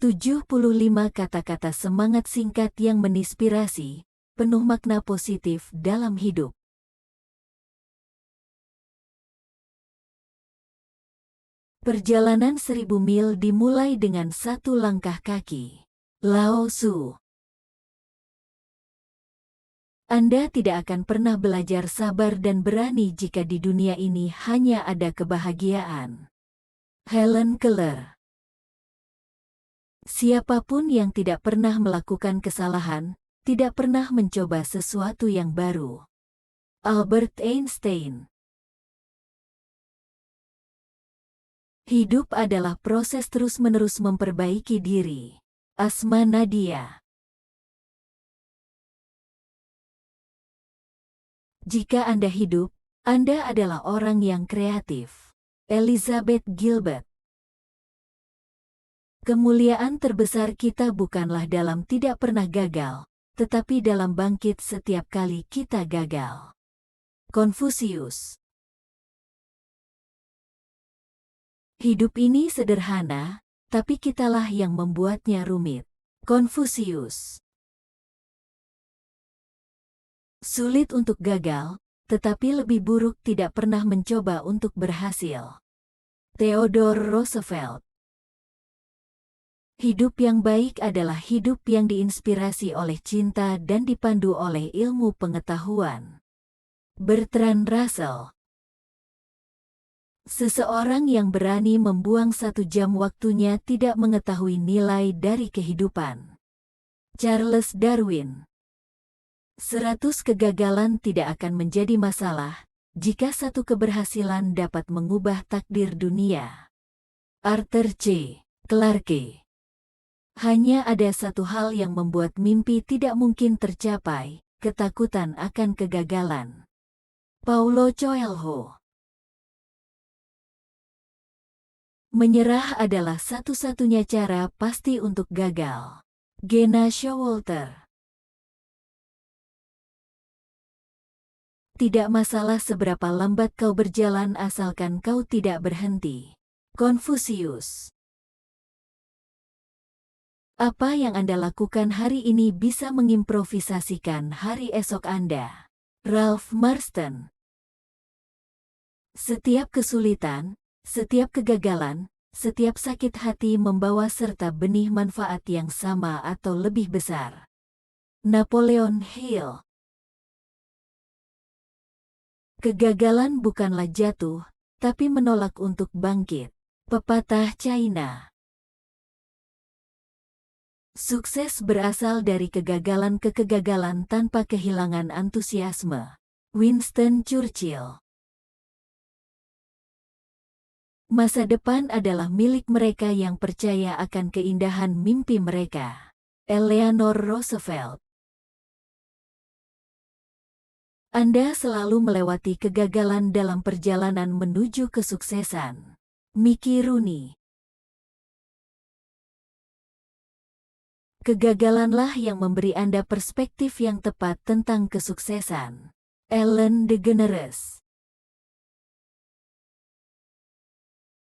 75 kata-kata semangat singkat yang menginspirasi, penuh makna positif dalam hidup. Perjalanan 1000 mil dimulai dengan satu langkah kaki. Lao Tzu. Anda tidak akan pernah belajar sabar dan berani jika di dunia ini hanya ada kebahagiaan. Helen Keller. Siapapun yang tidak pernah melakukan kesalahan, tidak pernah mencoba sesuatu yang baru. Albert Einstein. Hidup adalah proses terus-menerus memperbaiki diri. Asma Nadia. Jika Anda hidup, Anda adalah orang yang kreatif. Elizabeth Gilbert. Kemuliaan terbesar kita bukanlah dalam tidak pernah gagal, tetapi dalam bangkit setiap kali kita gagal. Konfusius. Hidup ini sederhana, tapi kitalah yang membuatnya rumit. Konfusius. Sulit untuk gagal, tetapi lebih buruk tidak pernah mencoba untuk berhasil. Theodore Roosevelt. Hidup yang baik adalah hidup yang diinspirasi oleh cinta dan dipandu oleh ilmu pengetahuan. Bertrand Russell. Seseorang yang berani membuang 1 jam waktunya tidak mengetahui nilai dari kehidupan. Charles Darwin. 100 kegagalan tidak akan menjadi masalah, jika 1 keberhasilan dapat mengubah takdir dunia. Arthur C. Clarke. Hanya ada satu hal yang membuat mimpi tidak mungkin tercapai, ketakutan akan kegagalan. Paulo Coelho. Menyerah adalah satu-satunya cara pasti untuk gagal. Gena Showalter. Tidak masalah seberapa lambat kau berjalan asalkan kau tidak berhenti. Konfusius. Apa yang Anda lakukan hari ini bisa mengimprovisasikan hari esok Anda. Ralph Marston. Setiap kesulitan, setiap kegagalan, setiap sakit hati membawa serta benih manfaat yang sama atau lebih besar. Napoleon Hill. Kegagalan bukanlah jatuh, tapi menolak untuk bangkit. Pepatah China. Sukses berasal dari kegagalan ke kegagalan tanpa kehilangan antusiasme. Winston Churchill. Masa depan adalah milik mereka yang percaya akan keindahan mimpi mereka. Eleanor Roosevelt. Anda selalu melewati kegagalan dalam perjalanan menuju kesuksesan. Mickey Rooney. Kegagalanlah yang memberi Anda perspektif yang tepat tentang kesuksesan. Ellen DeGeneres.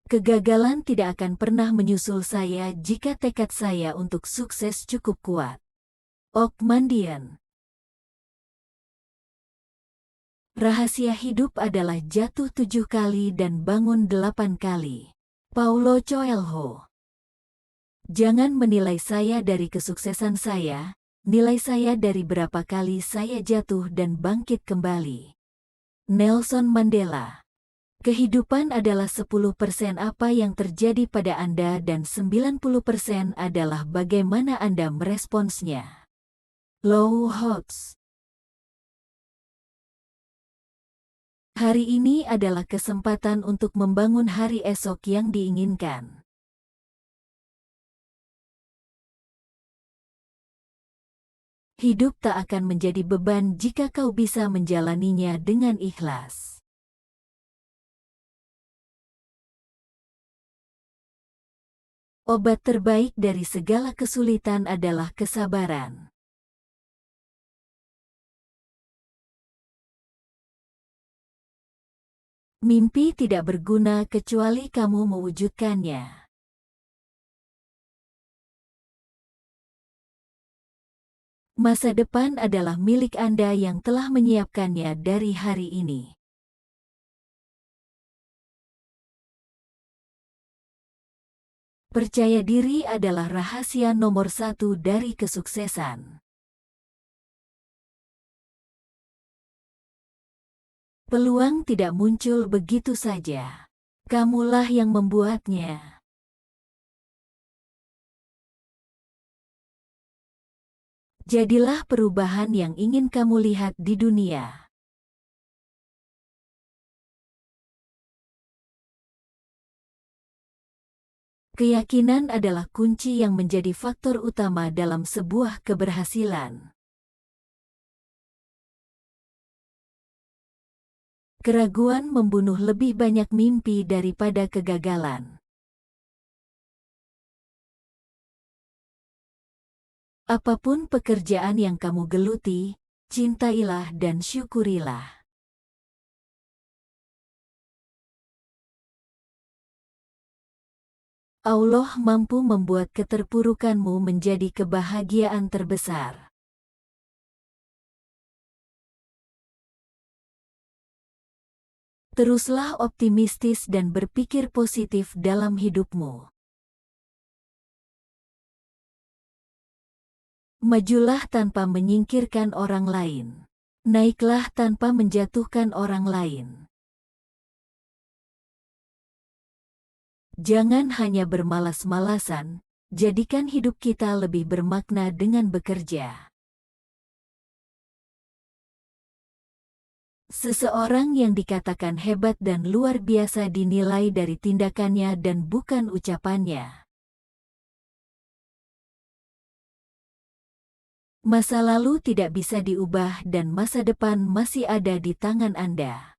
Kegagalan tidak akan pernah menyusul saya jika tekad saya untuk sukses cukup kuat. Ockmandian. Rahasia hidup adalah jatuh 7 kali dan bangun 8 kali. Paulo Coelho. Jangan menilai saya dari kesuksesan saya, nilai saya dari berapa kali saya jatuh dan bangkit kembali. Nelson Mandela. Kehidupan adalah 10% apa yang terjadi pada Anda dan 90% adalah bagaimana Anda meresponsnya. Lou Hotz. Hari ini adalah kesempatan untuk membangun hari esok yang diinginkan. Hidup tak akan menjadi beban jika kau bisa menjalaninya dengan ikhlas. Obat terbaik dari segala kesulitan adalah kesabaran. Mimpi tidak berguna kecuali kamu mewujudkannya. Masa depan adalah milik Anda yang telah menyiapkannya dari hari ini. Percaya diri adalah rahasia nomor satu dari kesuksesan. Peluang tidak muncul begitu saja. Kamulah yang membuatnya. Jadilah perubahan yang ingin kamu lihat di dunia. Keyakinan adalah kunci yang menjadi faktor utama dalam sebuah keberhasilan. Keraguan membunuh lebih banyak mimpi daripada kegagalan. Apapun pekerjaan yang kamu geluti, cintailah dan syukurilah. Allah mampu membuat keterpurukanmu menjadi kebahagiaan terbesar. Teruslah optimistis dan berpikir positif dalam hidupmu. Majulah tanpa menyingkirkan orang lain. Naiklah tanpa menjatuhkan orang lain. Jangan hanya bermalas-malasan, jadikan hidup kita lebih bermakna dengan bekerja. Seseorang yang dikatakan hebat dan luar biasa dinilai dari tindakannya dan bukan ucapannya. Masa lalu tidak bisa diubah dan masa depan masih ada di tangan Anda.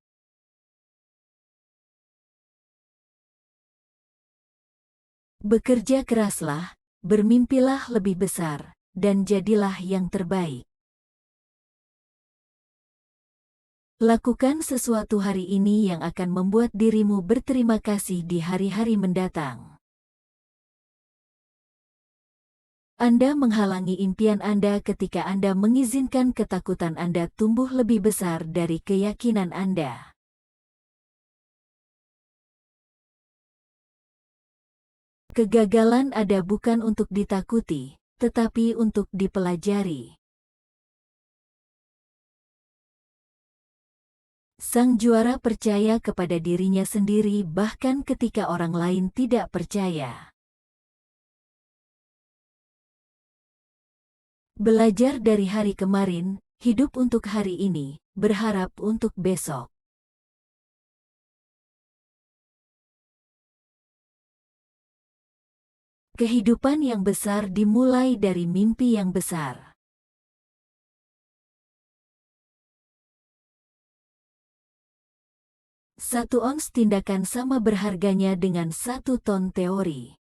Bekerja keraslah, bermimpilah lebih besar, dan jadilah yang terbaik. Lakukan sesuatu hari ini yang akan membuat dirimu berterima kasih di hari-hari mendatang. Anda menghalangi impian Anda ketika Anda mengizinkan ketakutan Anda tumbuh lebih besar dari keyakinan Anda. Kegagalan ada bukan untuk ditakuti, tetapi untuk dipelajari. Sang juara percaya kepada dirinya sendiri bahkan ketika orang lain tidak percaya. Belajar dari hari kemarin, hidup untuk hari ini, berharap untuk besok. Kehidupan yang besar dimulai dari mimpi yang besar. Satu ons tindakan sama berharganya dengan 1 ton teori.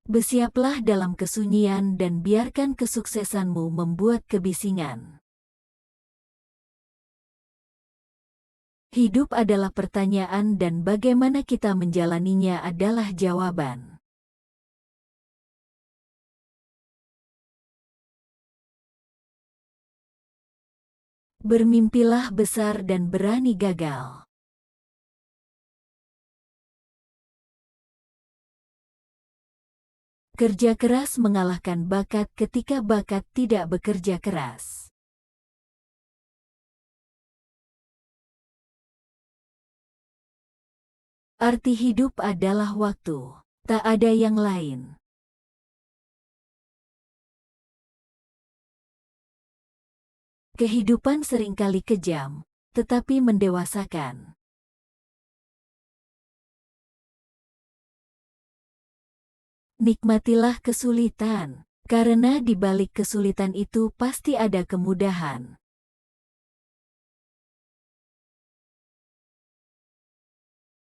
Bersiaplah dalam kesunyian dan biarkan kesuksesanmu membuat kebisingan. Hidup adalah pertanyaan dan bagaimana kita menjalaninya adalah jawaban. Bermimpilah besar dan berani gagal. Kerja keras mengalahkan bakat ketika bakat tidak bekerja keras. Arti hidup adalah waktu. Tak ada yang lain. Kehidupan seringkali kejam, tetapi mendewasakan. Nikmatilah kesulitan, karena di balik kesulitan itu pasti ada kemudahan.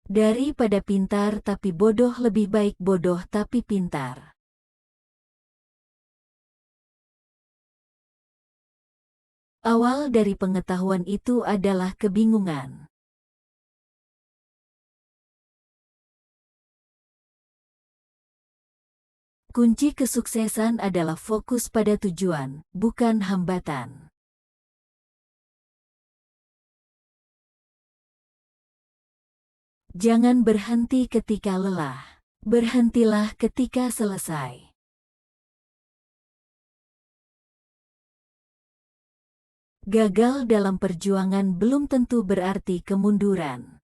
Daripada pintar tapi bodoh lebih baik bodoh tapi pintar. Awal dari pengetahuan itu adalah kebingungan. Kunci kesuksesan adalah fokus pada tujuan, bukan hambatan. Jangan berhenti ketika lelah. Berhentilah ketika selesai. Gagal dalam perjuangan belum tentu berarti kemunduran.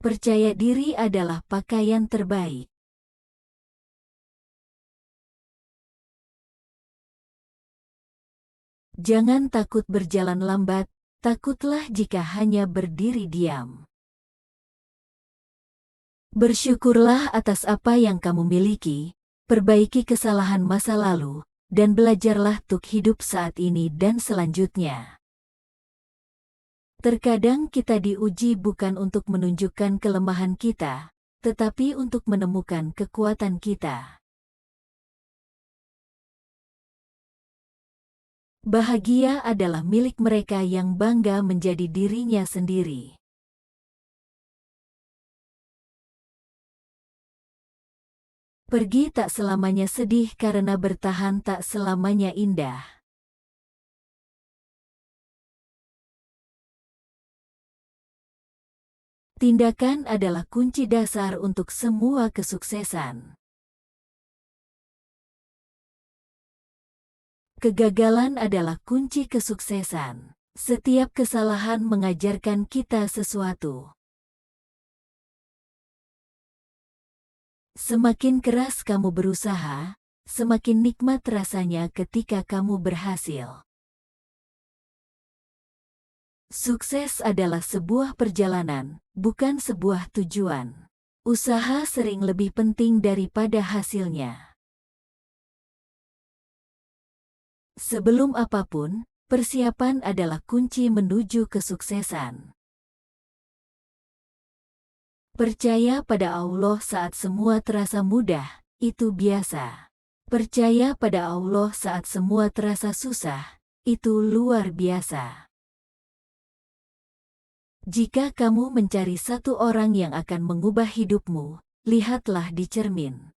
Percaya diri adalah pakaian terbaik. Jangan takut berjalan lambat, takutlah jika hanya berdiri diam. Bersyukurlah atas apa yang kamu miliki, perbaiki kesalahan masa lalu, dan belajarlah untuk hidup saat ini dan selanjutnya. Terkadang kita diuji bukan untuk menunjukkan kelemahan kita, tetapi untuk menemukan kekuatan kita. Bahagia adalah milik mereka yang bangga menjadi dirinya sendiri. Pergi tak selamanya sedih karena bertahan tak selamanya indah. Tindakan adalah kunci dasar untuk semua kesuksesan. Kegagalan adalah kunci kesuksesan. Setiap kesalahan mengajarkan kita sesuatu. Semakin keras kamu berusaha, semakin nikmat rasanya ketika kamu berhasil. Sukses adalah sebuah perjalanan, bukan sebuah tujuan. Usaha sering lebih penting daripada hasilnya. Sebelum apapun, persiapan adalah kunci menuju kesuksesan. Percaya pada Allah saat semua terasa mudah, itu biasa. Percaya pada Allah saat semua terasa susah, itu luar biasa. Jika kamu mencari satu orang yang akan mengubah hidupmu, lihatlah di cermin.